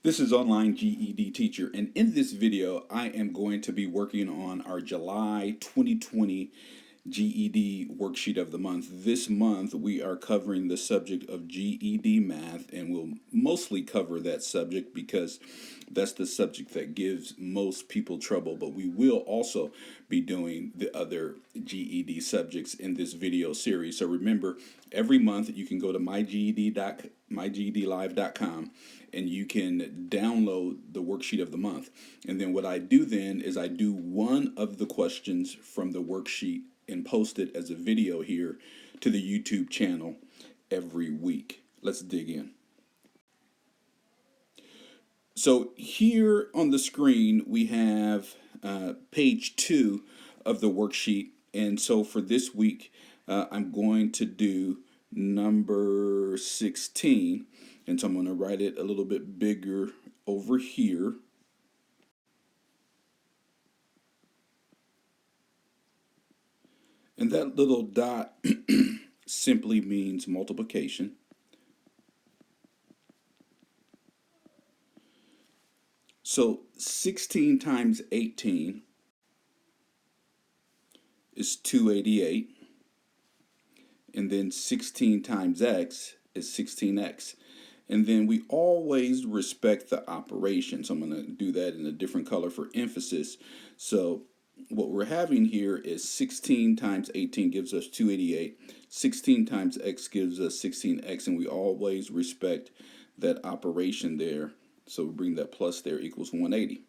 This is Online GED Teacher, and in this video I am going to be working on our July 2020 GED worksheet of the month. This month we are covering the subject of GED math, and we'll mostly cover that subject because that's the subject that gives most people trouble, but we will also be doing the other GED subjects in this video series. So remember, every month you can go to mygedlive.com and you can download the worksheet of the month. And then what I do then is I do one of the questions from the worksheet and post it as a video here to the YouTube channel every week. Let's dig in. So here on the screen we have page 2 of the worksheet, and so for this week I'm going to do number 16, and so I'm going to write it a little bit bigger over here. And that little dot simply means multiplication. So 16 times 18 is 288. And then 16 times x is 16x. And then we always respect the operation. So I'm going to do that in a different color for emphasis. So what we're having here is 16 times 18 gives us 288. 16 times x gives us 16x, and we always respect that operation there. So we bring that plus there equals 180.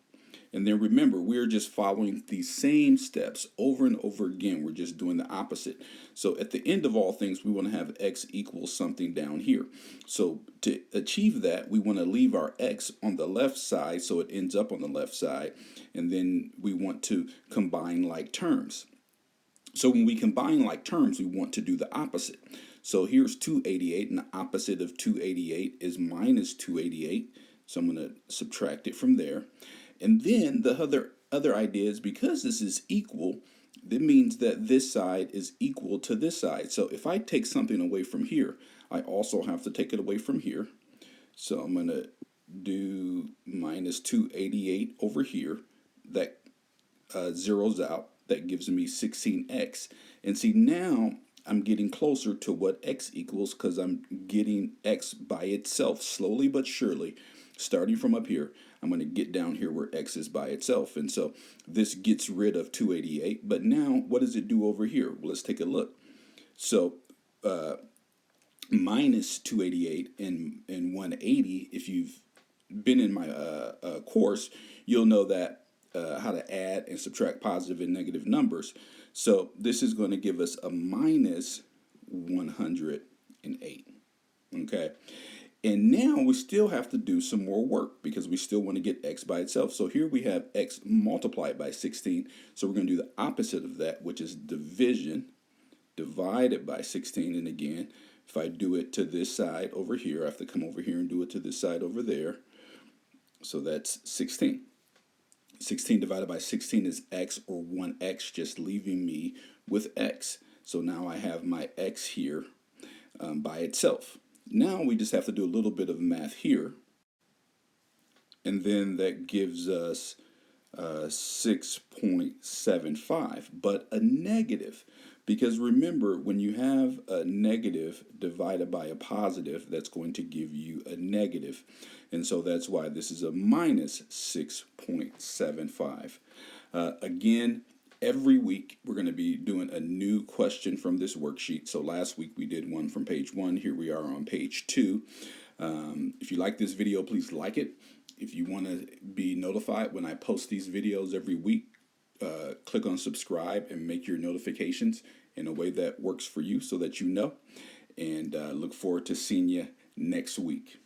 And then remember, we're just following these same steps over and over again. We're just doing the opposite. So at the end of all things, we want to have x equals something down here. So to achieve that, we want to leave our x on the left side so it ends up on the left side. And then we want to combine like terms. So when we combine like terms, we want to do the opposite. So here's 288, and the opposite of 288 is minus 288. So I'm going to subtract it from there. And then the other idea is, because this is equal, that means that this side is equal to this side. So if I take something away from here, I also have to take it away from here. So I'm going to do minus 288 over here. That zeroes out. That gives me 16x. And see, now I'm getting closer to what x equals, because I'm getting x by itself, slowly but surely. Starting from up here, I'm going to get down here where x is by itself. And so this gets rid of 288. But now, what does it do over here? Well, let's take a look. So minus 288 and 180, if you've been in my course, you'll know that how to add and subtract positive and negative numbers. So this is going to give us a minus 108. Okay. And now we still have to do some more work because we still want to get x by itself. So here we have x multiplied by 16. So we're going to do the opposite of that, which is division divided by 16. And again, if I do it to this side over here, I have to come over here and do it to this side over there. So that's 16. 16 divided by 16 is x, or 1x, just leaving me with x. So now I have my x here by itself. Now we just have to do a little bit of math here, and then that gives us 6.75, but a negative, because remember, when you have a negative divided by a positive, that's going to give you a negative, and so that's why this is a minus 6.75. Again, every week we're going to be doing a new question from this worksheet. So last week we did one from page 1. Here we are on page 2. If you like this video, please like it. If you want to be notified when I post these videos every week, click on subscribe and make your notifications in a way that works for you so that you know. And look forward to seeing you next week.